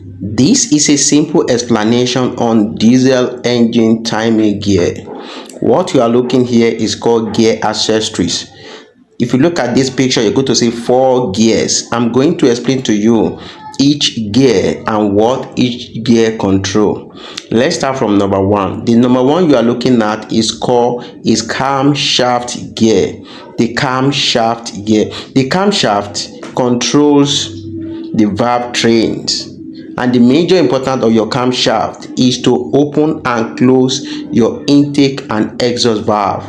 This is a simple explanation on diesel engine timing gear. What you are looking here is called gear accessories. If you look at this picture, you're going to see 4 gears. I'm going to explain to you each gear and what each gear control. Let's start from number 1. The number 1 you are looking at is camshaft gear. The camshaft gear. The camshaft controls the valve trains, and the major importance of your camshaft is to open and close your intake and exhaust valve.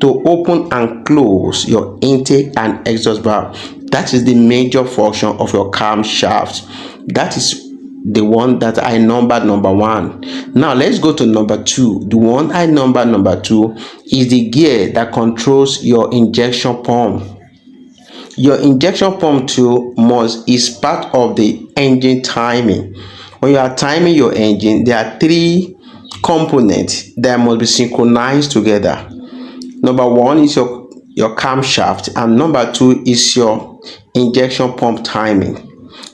To open and close your intake and exhaust valve, that is the major function of your camshaft. That is the one that I numbered number 1. Now let's go to number 2. The one I numbered number 2 is the gear that controls your injection pump. Your injection pump too is part of the engine timing. When you are timing your engine, there are 3 components that must be synchronized together. Number 1 is your camshaft, and number 2 is your injection pump timing.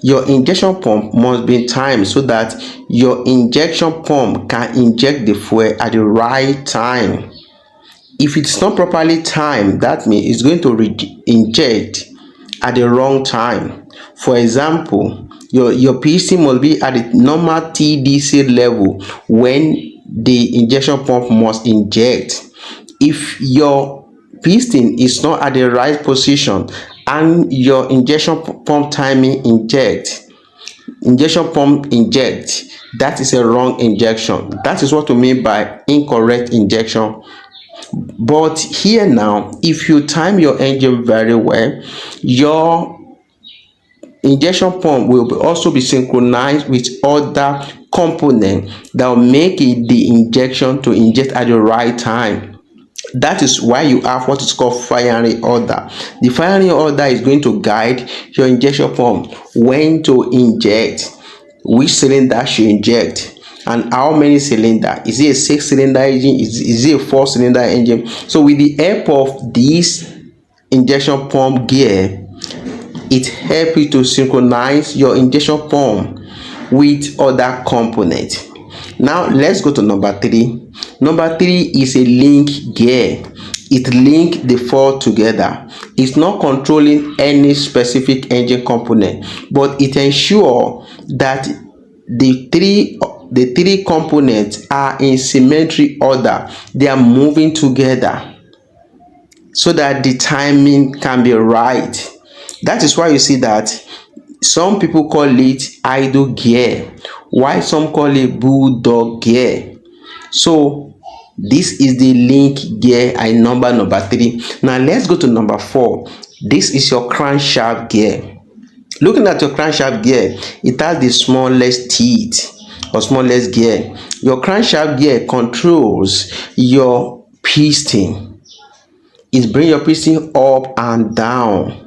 Your injection pump must be timed so that your injection pump can inject the fuel at the right time. If it's not properly timed, that means it's going to inject at the wrong time. For example, your piston must be at the normal TDC level when the injection pump must inject. If your piston is not at the right position and your injection pump timing inject, that is a wrong injection. That is what we mean by incorrect injection. But here now, if you time your engine very well, your injection pump will also be synchronized with other components that will make it the injection to inject at the right time. That is why you have what is called firing order. The firing order is going to guide your injection pump when to inject, which cylinder should inject, and how many cylinder. Is it a 6-cylinder engine? Is it a 4-cylinder engine? So with the help of this injection pump gear, it helps you to synchronize your injection pump with other components. Now let's go to number 3. Number 3 is a link gear. It links the 4 together. It's not controlling any specific engine component, but it ensures that the three components are in symmetry order. They are moving together so that the timing can be right. That is why you see that some people call it idle gear, while some call it bulldog gear. So this is the link gear I number 3. Now let's go to number 4. This is your crankshaft gear. Looking at your crankshaft gear, it has the smallest teeth or smallest gear. Your crankshaft gear controls your piston. It brings your piston up and down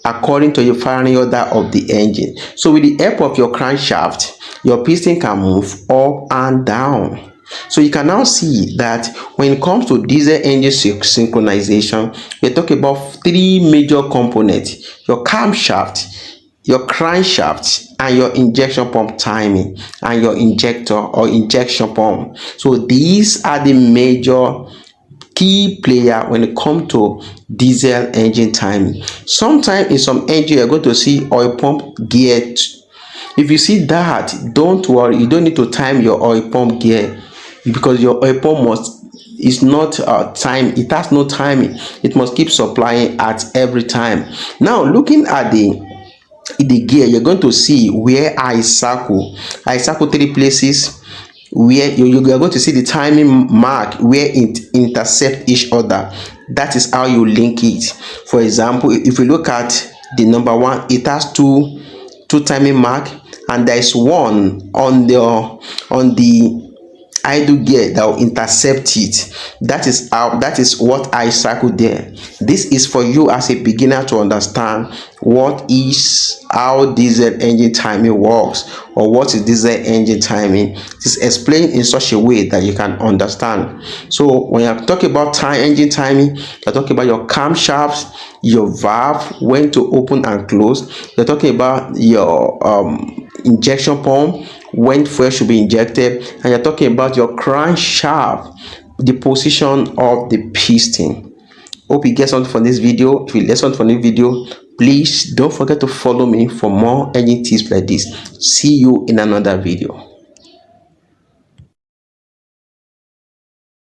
according to your firing order of the engine. So with the help of your crankshaft, your piston can move up and down. So you can now see that when it comes to diesel engine synchronization, we talk about 3 major components: your camshaft, your crankshaft, and your injection pump timing, and your injector or injection pump. So these are the major key player when it comes to diesel engine timing. Sometimes in some engine you're going to see oil pump gear. If you see that, don't worry, you don't need to time your oil pump gear, because your oil pump is not time. It has no timing. It must keep supplying at every time. Now looking at the gear, you're going to see where I circle 3 places where you are going to see the timing mark where it intercept each other. That is how you link it. For example, if you look at the number 1, it has two timing mark, and there is one on the idle gear that will intercept it. That is what I circled there. This is for you as a beginner to understand how diesel engine timing works, or what is diesel engine timing. It is explained in such a way that you can understand. So when you're talking about engine timing, you're talking about your camshaft, your valve, when to open and close. You're talking about your injection pump, when fuel should be injected, and you're talking about your crankshaft, the position of the piston. Hope you get something from this video. If you get something from this video, please don't forget to follow me for more engine tips like this. See you in another video.